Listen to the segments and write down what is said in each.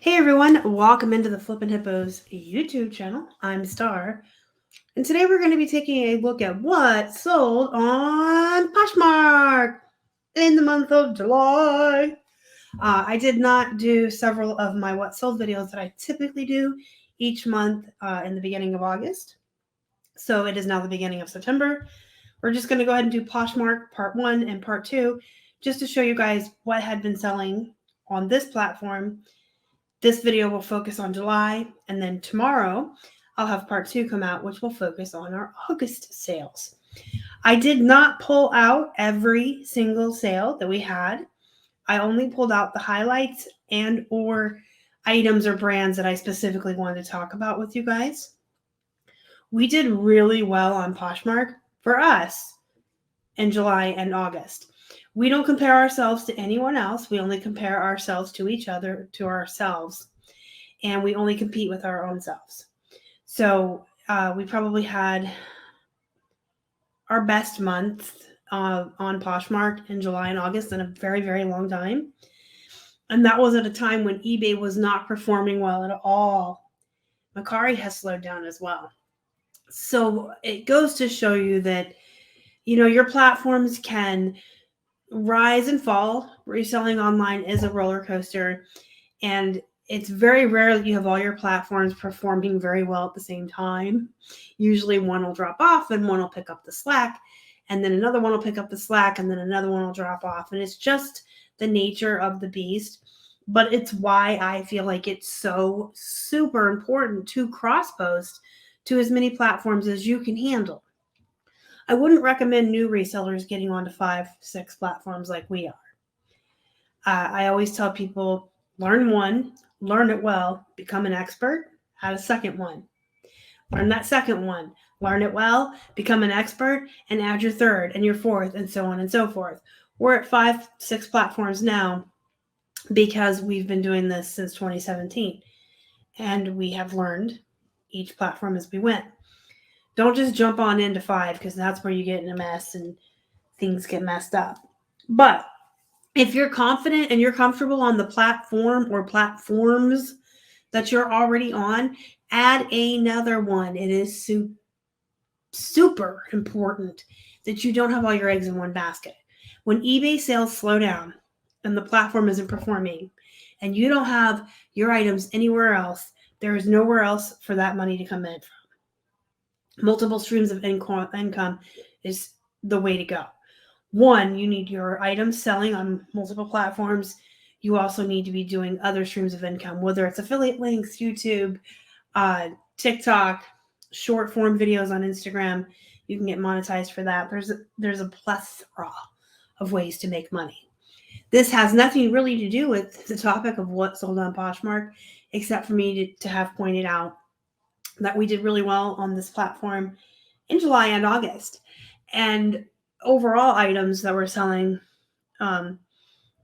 Hey everyone, welcome into the Flippin' Hippos YouTube channel. I'm Star, and today we're going to be taking a look at what sold on Poshmark in the month of July. I did not do several of my what sold videos that I typically do each month in the beginning of August. So it is now the beginning of September. We're just going to go ahead and do Poshmark part 1 and part 2 just to show you guys what had been selling on this platform. This video will focus on July, and then tomorrow I'll have part 2 come out, which will focus on our August sales. I did not pull out every single sale that we had. I only pulled out the highlights and or items or brands that I specifically wanted to talk about with you guys. We did really well on Poshmark for us in July and August. We don't compare ourselves to anyone else. We only compare ourselves to each other, to ourselves, and we only compete with our own selves. So we probably had our best month on Poshmark in July and August in a very, very long time. And that was at a time when eBay was not performing well at all. Mercari has slowed down as well. So it goes to show you that, your platforms can rise and fall. Reselling online is a roller coaster, and it's very rare that you have all your platforms performing very well at the same time. Usually one will drop off and one will pick up the slack, and then another one will pick up the slack, and then another one will drop off. And it's just the nature of the beast. But it's why I feel like it's so super important to cross-post to as many platforms as you can handle. I wouldn't recommend new resellers getting onto 5-6 platforms like we are. I always tell people, learn one, learn it well, become an expert, add a second one. Learn that second one, learn it well, become an expert, and add your third and your fourth, and so on and so forth. We're at 5-6 platforms now because we've been doing this since 2017, and we have learned each platform as we went. Don't just jump on into 5 because that's where you get in a mess and things get messed up. But if you're confident and you're comfortable on the platform or platforms that you're already on, add another one. It is super important that you don't have all your eggs in one basket. When eBay sales slow down and the platform isn't performing and you don't have your items anywhere else, there is nowhere else for that money to come in from. Multiple streams of income is the way to go. One, you need your items selling on multiple platforms. You also need to be doing other streams of income, whether it's affiliate links, YouTube, TikTok, short form videos on Instagram. You can get monetized for that. There's a plethora of ways to make money. This has nothing really to do with the topic of what sold on Poshmark, except for me to have pointed out that we did really well on this platform in July and August. And overall items that we're selling were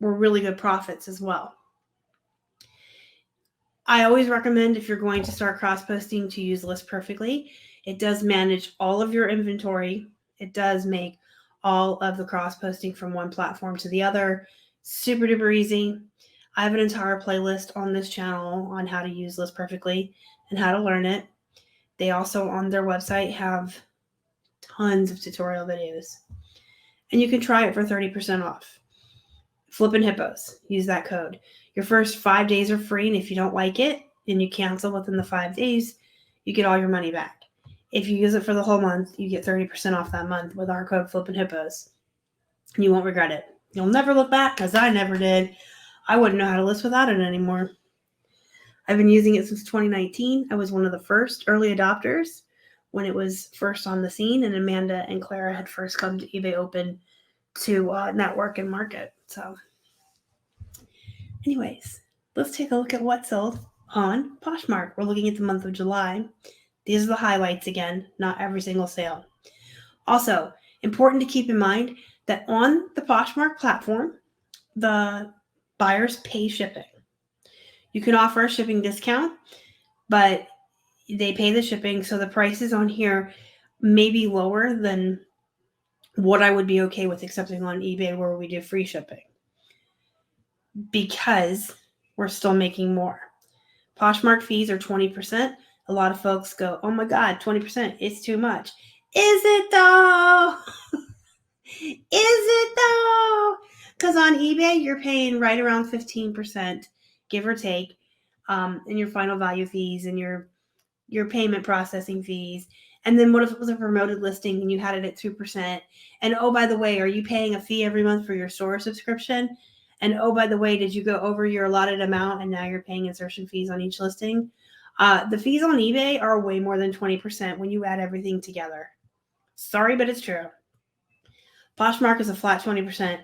really good profits as well. I always recommend, if you're going to start cross-posting, to use List Perfectly. It does manage all of your inventory. It does make all of the cross-posting from one platform to the other super duper easy. I have an entire playlist on this channel on how to use List Perfectly and how to learn it. They also, on their website, have tons of tutorial videos. And you can try it for 30% off. Flippin' Hippos. Use that code. Your first 5 days are free, and if you don't like it and you cancel within the 5 days, you get all your money back. If you use it for the whole month, you get 30% off that month with our code Flippin' Hippos. And you won't regret it. You'll never look back, because I never did. I wouldn't know how to list without it anymore. I've been using it since 2019. I was one of the first early adopters when it was first on the scene, and Amanda and Clara had first come to eBay Open to network and market. So anyways, let's take a look at what sold on Poshmark. We're looking at the month of July. These are the highlights again, not every single sale. Also, important to keep in mind that on the Poshmark platform, the buyers pay shipping. You can offer a shipping discount, but they pay the shipping, so the prices on here may be lower than what I would be okay with accepting on eBay, where we do free shipping, because we're still making more. Poshmark fees are 20%. A lot of folks go, oh my God, 20%, it's too much. Is it though? Is it though? Because on eBay, you're paying right around 15%, give or take, in your final value fees and your payment processing fees. And then what if it was a promoted listing and you had it at 2%? And oh, by the way, are you paying a fee every month for your store subscription? And oh, by the way, did you go over your allotted amount and now you're paying insertion fees on each listing? The fees on eBay are way more than 20% when you add everything together. Sorry, but it's true. Poshmark is a flat 20%.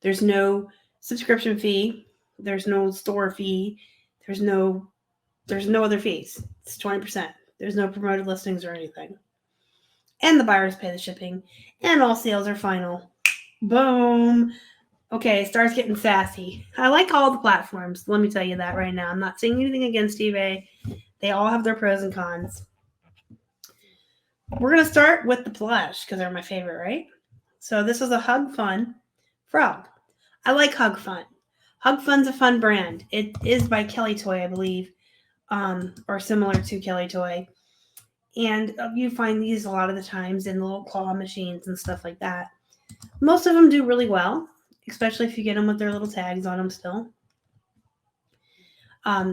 There's no subscription fee. There's no store fee. There's no other fees. It's 20%. There's no promoted listings or anything. And the buyers pay the shipping. And all sales are final. Boom. Okay, it starts getting sassy. I like all the platforms. Let me tell you that right now. I'm not saying anything against eBay. They all have their pros and cons. We're going to start with the Plush because they're my favorite, right? So this is a Hug Fun frog. I like Hug Fun. Hug Fun's a fun brand. It is by Kelly Toy, I believe, or similar to Kelly Toy. And you find these a lot of the times in little claw machines and stuff like that. Most of them do really well, especially if you get them with their little tags on them still.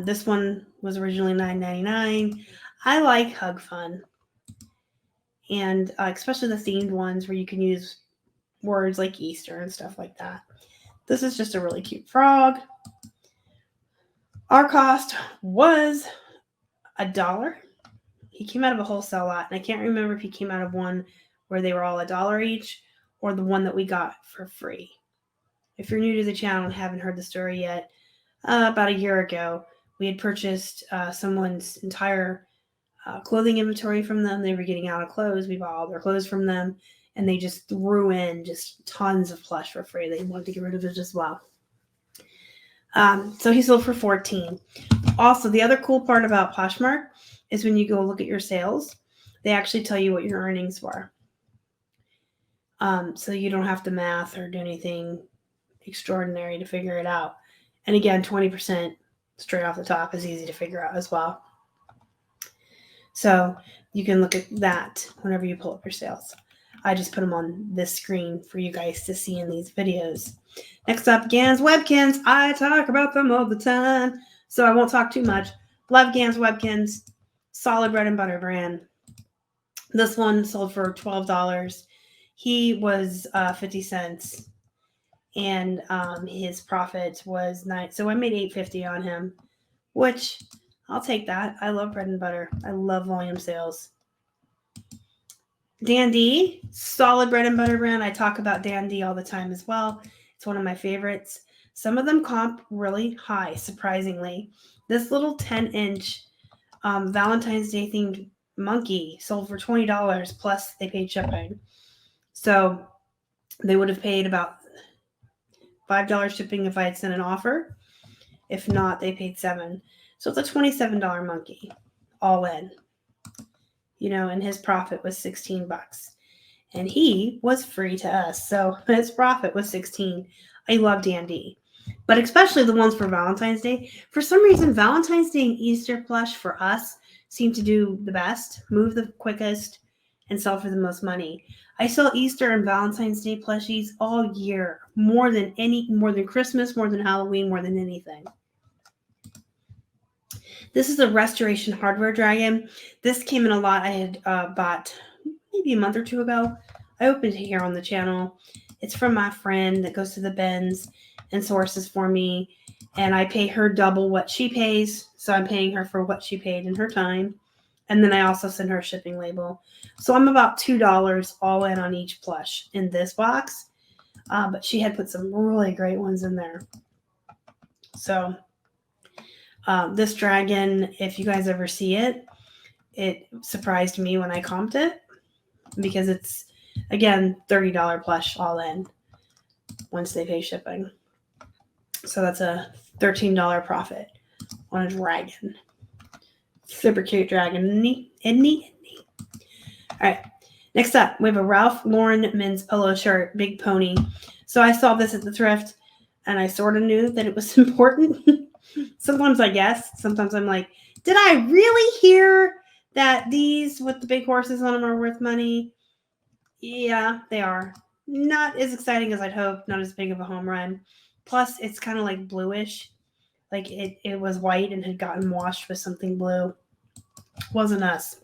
This one was originally $9.99. I like Hug Fun. And especially the themed ones where you can use words like Easter and stuff like that. This is just a really cute frog. Our cost was $1. He came out of a wholesale lot, and I can't remember if he came out of one where they were all $1 each or the one that we got for free. If you're new to the channel and haven't heard the story yet, about a year ago, we had purchased someone's entire clothing inventory from them. They were getting out of clothes. We bought all their clothes from them, and they just threw in just tons of plush for free. They wanted to get rid of it as well. So he sold for $14. Also, the other cool part about Poshmark is when you go look at your sales, they actually tell you what your earnings were. So you don't have to math or do anything extraordinary to figure it out. And again, 20% straight off the top is easy to figure out as well. So you can look at that whenever you pull up your sales. I just put them on this screen for you guys to see in these videos. Next up, Gans Webkins. I talk about them all the time, so I won't talk too much. Love Gans Webkins. Solid bread and butter brand. This one sold for $12. He was 50 cents. And his profit was $9. So I made $8.50 on him, which I'll take that. I love bread and butter. I love volume sales. Dade, solid bread and butter brand. I talk about Dade all the time as well. It's one of my favorites. Some of them comp really high, surprisingly. This little 10-inch Valentine's Day themed monkey sold for $20 plus they paid shipping. So they would have paid about $5 shipping if I had sent an offer. If not, they paid $7. So it's a $27 monkey, all in. You know, and his profit was $16. And he was free to us. So his profit was $16. I love Dade. But especially the ones for Valentine's Day. For some reason, Valentine's Day and Easter plush for us seem to do the best, move the quickest, and sell for the most money. I sell Easter and Valentine's Day plushies all year, more than Christmas, more than Halloween, more than anything. This is a Restoration Hardware Dragon. This came in a lot I had bought maybe a month or two ago. I opened it here on the channel. It's from my friend that goes to the bins and sources for me, and I pay her double what she pays, so I'm paying her for what she paid in her time. And then I also send her a shipping label. So I'm about $2 all in on each plush in this box. But she had put some really great ones in there. So this dragon, if you guys ever see it, it surprised me when I comped it. Because it's, again, $30 plush all in once they pay shipping. So that's a $13 profit on a dragon. Super cute dragon, isn't he? All right, next up, we have a Ralph Lauren men's polo shirt, Big Pony. So I saw this at the thrift, and I sort of knew that it was important. Sometimes I guess. Sometimes I'm like, Did I really hear that these with the big horses on them are worth money? Yeah, they are. Not as exciting as I'd hoped, not as big of a home run. Plus, it's kind of like bluish. Like it was white and had gotten washed with something blue. Wasn't us.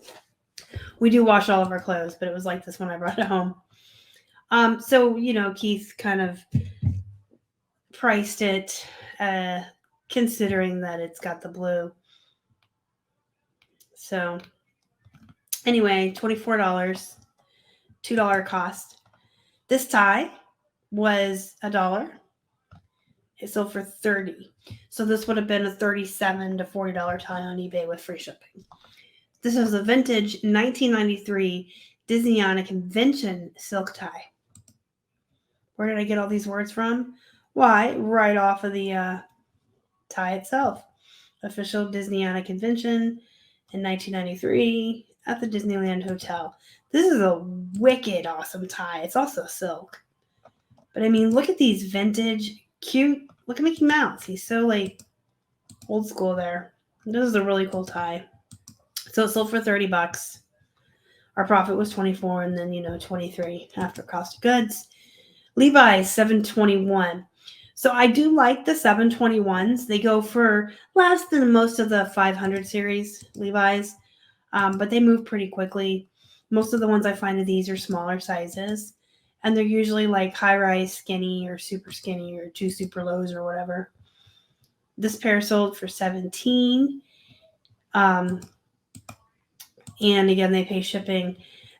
We do wash all of our clothes, but it was like this when I brought it home. So, Keith kind of priced it, considering that it's got the blue. So, anyway, $24, $2 cost. This tie was $1. It sold for $30. So this would have been a $37 to $40 tie on eBay with free shipping. This was a vintage 1993 Disney on a Convention silk tie. Where did I get all these words from? Why, right off of the tie itself. Official Disney on a Convention in 1993 at the Disneyland Hotel. This is a wicked awesome tie. It's also silk. But I mean, look at these vintage, cute. Look at Mickey Mouse. He's so like old school there. This is a really cool tie. So it sold for $30. Our profit was $24, and then $23 after cost of goods. Levi's $721. So I do like the $721s. They go for less than most of the 500 series Levi's, but they move pretty quickly. Most of the ones I find of these are smaller sizes, and they're usually like high-rise skinny or super skinny or 2 super lows or whatever. This pair sold for $17. And again, they pay shipping.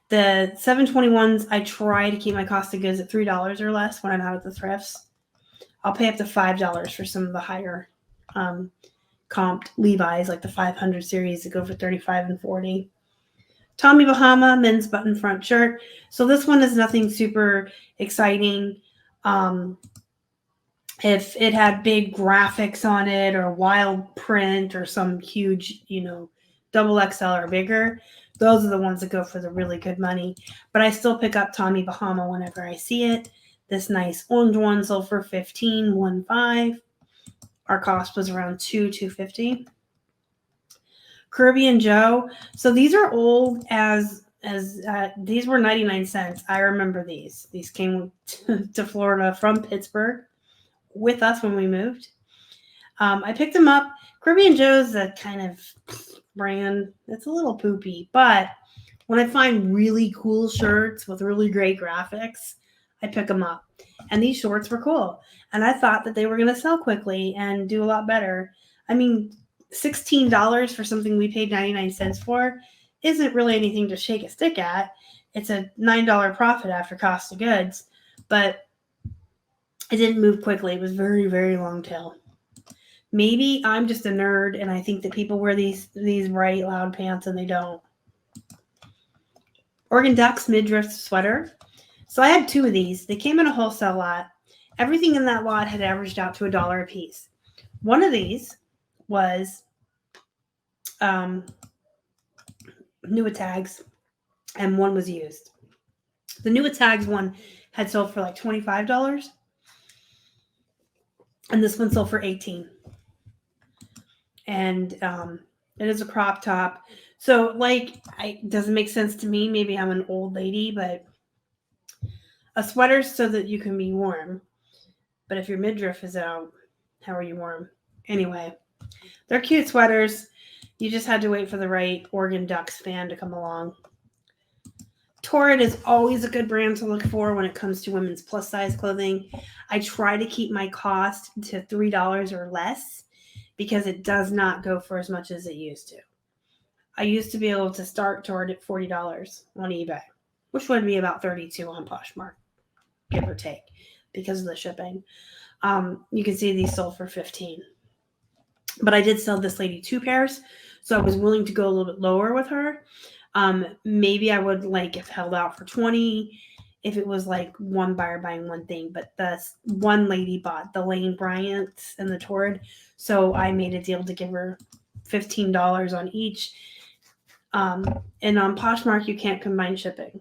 The 721s, I try to keep my cost of goods at $3 or less when I'm out at the thrifts. I'll pay up to $5 for some of the higher comped Levi's, like the 500 series that go for $35 and $40. Tommy Bahama men's button front shirt. So this one is nothing super exciting. If it had big graphics on it or wild print or some huge, double XL or bigger, those are the ones that go for the really good money. But I still pick up Tommy Bahama whenever I see it. This nice orange one sold for $15.15. Our cost was around $2.50. Caribbean Joe. So these are old as these were 99 cents. I remember these. These came to Florida from Pittsburgh with us when we moved. I picked them up. Caribbean Joe's a kind of brand. It's a little poopy, but when I find really cool shirts with really great graphics, I pick them up. And these shorts were cool. And I thought that they were going to sell quickly and do a lot better. I mean, $16 for something we paid 99 cents for isn't really anything to shake a stick at. It's a $9 profit after cost of goods, but it didn't move quickly. It was very, very long tail. Maybe I'm just a nerd and I think that people wear these bright, loud pants and they don't. Oregon Ducks midriff sweater. So I had 2 of these. They came in a wholesale lot. Everything in that lot had averaged out to $1 a piece. One of these was new tags and one was used. The new tags one had sold for like $25 and this one sold for $18. And it is a crop top. So it doesn't make sense to me. Maybe I'm an old lady, but a sweater's so that you can be warm. But if your midriff is out, how are you warm? Anyway, they're cute sweaters. You just had to wait for the right Oregon Ducks fan to come along. Torrid is always a good brand to look for when it comes to women's plus size clothing. I try to keep my cost to $3 or less because it does not go for as much as it used to. I used to be able to start Torrid at $40 on eBay, which would be about $32 on Poshmark, give or take, because of the shipping. You can see these sold for $15. But I did sell this lady 2 pairs, so I was willing to go a little bit lower with her. Maybe I would have held out for $20 if it was like one buyer buying one thing. But the one lady bought the Lane Bryant and the Torrid, so I made a deal to give her $15 on each. And on Poshmark, you can't combine shipping.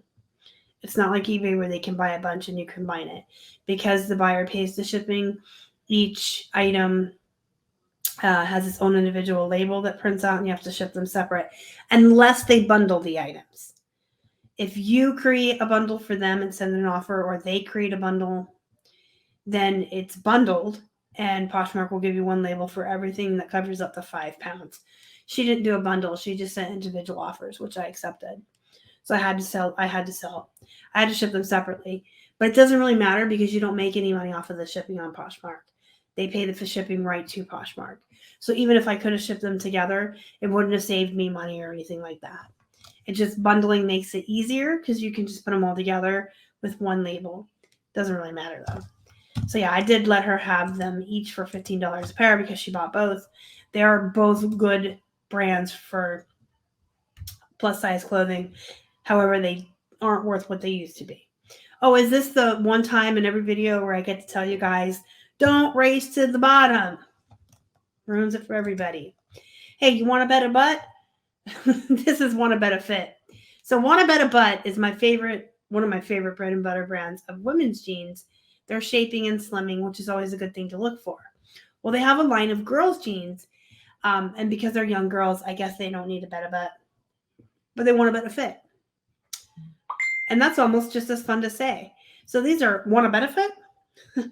It's not like eBay where they can buy a bunch and you combine it. Because the buyer pays the shipping, each item has its own individual label that prints out, and you have to ship them separate unless they bundle the items. If you create a bundle for them and send an offer, or they create a bundle, then it's bundled, and Poshmark will give you one label for everything that covers up to 5 pounds. She didn't do a bundle. She just sent individual offers, which I accepted. So I had to sell. I had to ship them separately. But it doesn't really matter because you don't make any money off of the shipping on Poshmark. They pay the shipping right to Poshmark. So even if I could have shipped them together, it wouldn't have saved me money or anything like that. It just bundling makes it easier because you can just put them all together with one label. Doesn't really matter though. So yeah, I did let her have them each for $15 a pair because she bought both. They are both good brands for plus size clothing. However, they aren't worth what they used to be. Oh, is this the one time in every video where I get to tell you guys, don't race to the bottom? Ruins it for everybody. Hey, you want a better butt? This is Want a Better Fit. So Want a Better Butt is one of my favorite bread and butter brands of women's jeans. They're shaping and slimming, which is always a good thing to look for. Well, they have a line of girls' jeans. And because they're young girls, I guess they don't need a better butt. But they want a better fit. And that's almost just as fun to say. So these are Want a Better Fit?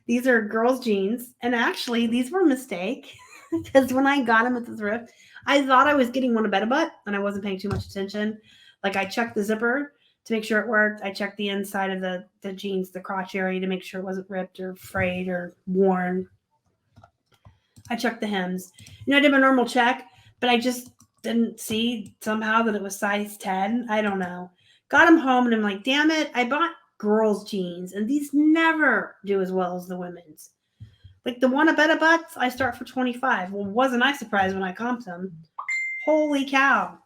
These are girls' jeans. And actually, these were a mistake. Because when I got them at the thrift, I thought I was getting Want a Better Butt. And I wasn't paying too much attention. Like I checked the zipper to make sure it worked. I checked the inside of the jeans, the crotch area, to make sure it wasn't ripped or frayed or worn. I checked the hems. I did my normal check, but I just didn't see somehow that it was size 10. I don't know. Got them home and I'm like, damn it, I bought girls' jeans and these never do as well as the women's. Like the Want a Better Butts, I start for $25. Well, wasn't I surprised when I comped them? Holy cow.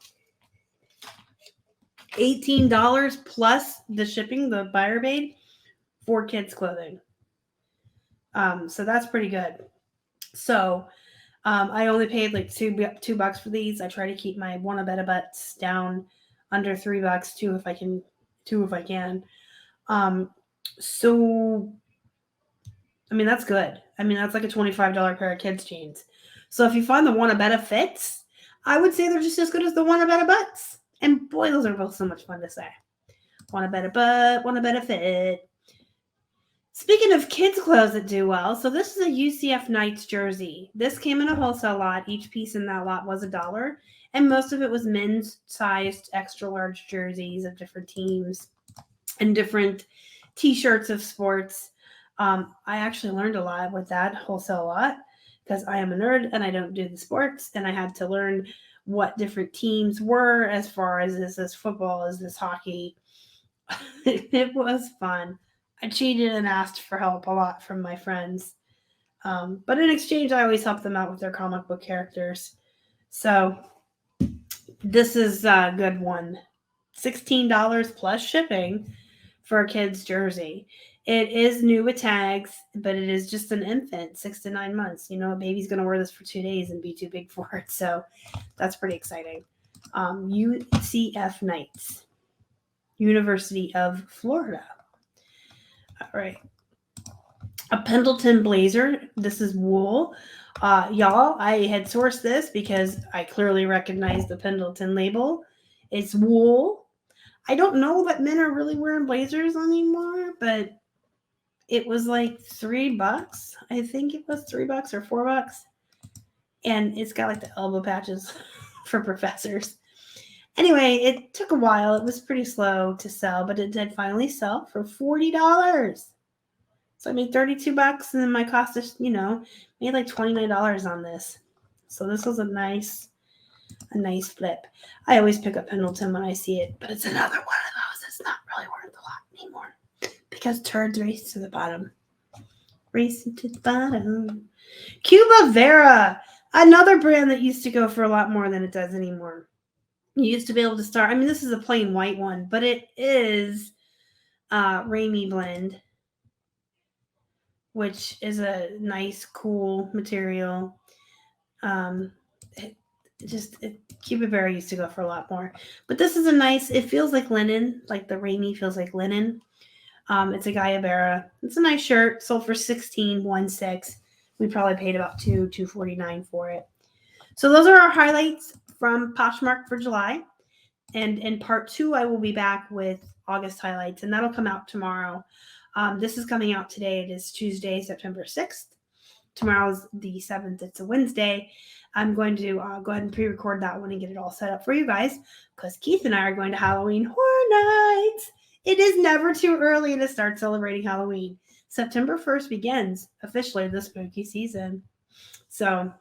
$18 plus the shipping, the buyer paid, for kids' clothing. So that's pretty good. So I only paid like $2 for these. I try to keep my Want a Better Butts down under $3 too if I can. So I mean that's good. I mean that's like a $25 pair of kids jeans. So if you find the Want a Better Fits, I would say they're just as good as the Want a Better Butts. And boy, those are both so much fun to say. Want a better butt, want a better fit. Speaking of kids' clothes that do well, so this is a UCF Knights jersey. This came in a wholesale lot. Each piece in that lot was $1. And most of it was men's sized extra large jerseys of different teams and different t-shirts of sports. I actually learned a lot with that wholesale lot because I am a nerd and I don't do the sports. And I had to learn what different teams were as far as is this football, is this hockey. It was fun. I cheated and asked for help a lot from my friends. But in exchange, I always help them out with their comic book characters. So this is a good one. $16 plus shipping for a kid's jersey. It is new with tags, but it is just an infant, 6 to 9 months. A baby's going to wear this for 2 days and be too big for it. So that's pretty exciting. UCF Knights, University of Florida. All right. A Pendleton blazer. This is wool. Y'all, I had sourced this because I clearly recognize the Pendleton label. It's wool. I don't know that men are really wearing blazers anymore, but it was like $3. I think it was $3 or $4. And it's got like the elbow patches for professors. Anyway, it took a while. It was pretty slow to sell, but it did finally sell for $40. So I made $32 and then my cost is, made like $29 on this. So this was a nice flip. I always pick up Pendleton when I see it, but it's another one of those that's not really worth a lot anymore. Because turds race to the bottom. Racing to the bottom. Cuba Vera. Another brand that used to go for a lot more than it does anymore. You used to be able to start. I mean, this is a plain white one, but it is Ramie blend, which is a nice, cool material. Cuba Vera used to go for a lot more. But this is a nice, it feels like linen. Like the Ramie feels like linen. It's a Guyabera. It's a nice shirt. Sold for $16.16. We probably paid about $249 for it. So those are our highlights from Poshmark for July. And in part 2, I will be back with August highlights, and that'll come out tomorrow. This is coming out today. It is Tuesday, September 6th. Tomorrow's the 7th. It's a Wednesday. I'm going to go ahead and pre-record that one and get it all set up for you guys, because Keith and I are going to Halloween Horror Nights. It is never too early to start celebrating Halloween. September 1st begins officially the spooky season. So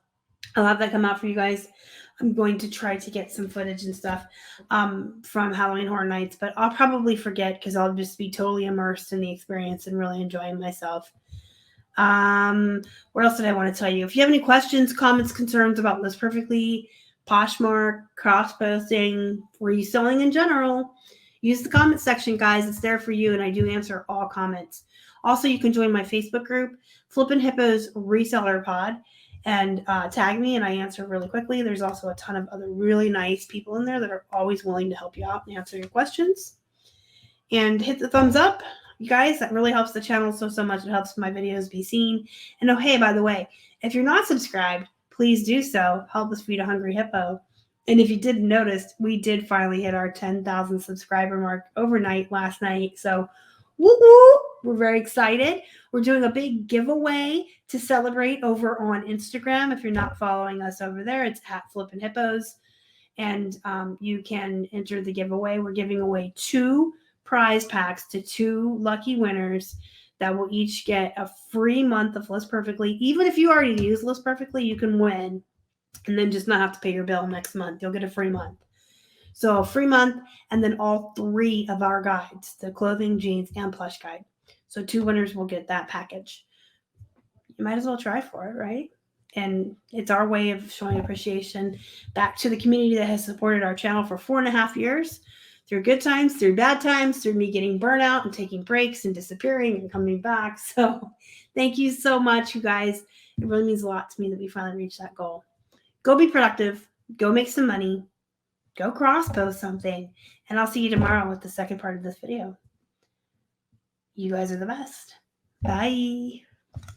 I'll have that come out for you guys. I'm going to try to get some footage and stuff from Halloween Horror Nights, but I'll probably forget because I'll just be totally immersed in the experience and really enjoying myself. What else did I want to tell you? If you have any questions, comments, concerns about List Perfectly, Poshmark, cross-posting, reselling in general, use the comment section, guys. It's there for you, and I do answer all comments. Also, you can join my Facebook group, Flippin' Hippos Reseller Pod, and tag me, and I answer really quickly. There's also a ton of other really nice people in there that are always willing to help you out and answer your questions. And hit the thumbs up, you guys. That really helps the channel so much. It helps my videos be seen. And oh, hey, by the way, if you're not subscribed, please do so. Help us feed a hungry hippo. And if you didn't notice, we did finally hit our 10,000 subscriber mark overnight last night. So woo woo, we're very excited. We're doing a big giveaway to celebrate over on Instagram. If you're not following us over there, it's at Flippin' Hippos. And you can enter the giveaway. We're giving away 2 prize packs to 2 lucky winners that will each get a free month of List Perfectly. Even if you already use List Perfectly, you can win and then just not have to pay your bill next month. You'll get a free month. So a free month, and then all 3 of our guides, the clothing, jeans, and plush guide. So 2 winners will get that package. You might as well try for it, right? And it's our way of showing appreciation back to the community that has supported our channel for 4.5 years, through good times, through bad times, through me getting burnt out and taking breaks and disappearing and coming back. So thank you so much, you guys. It really means a lot to me that we finally reached that goal. Go be productive. Go make some money. Go cross-post something. And I'll see you tomorrow with the second part of this video. You guys are the best. Bye.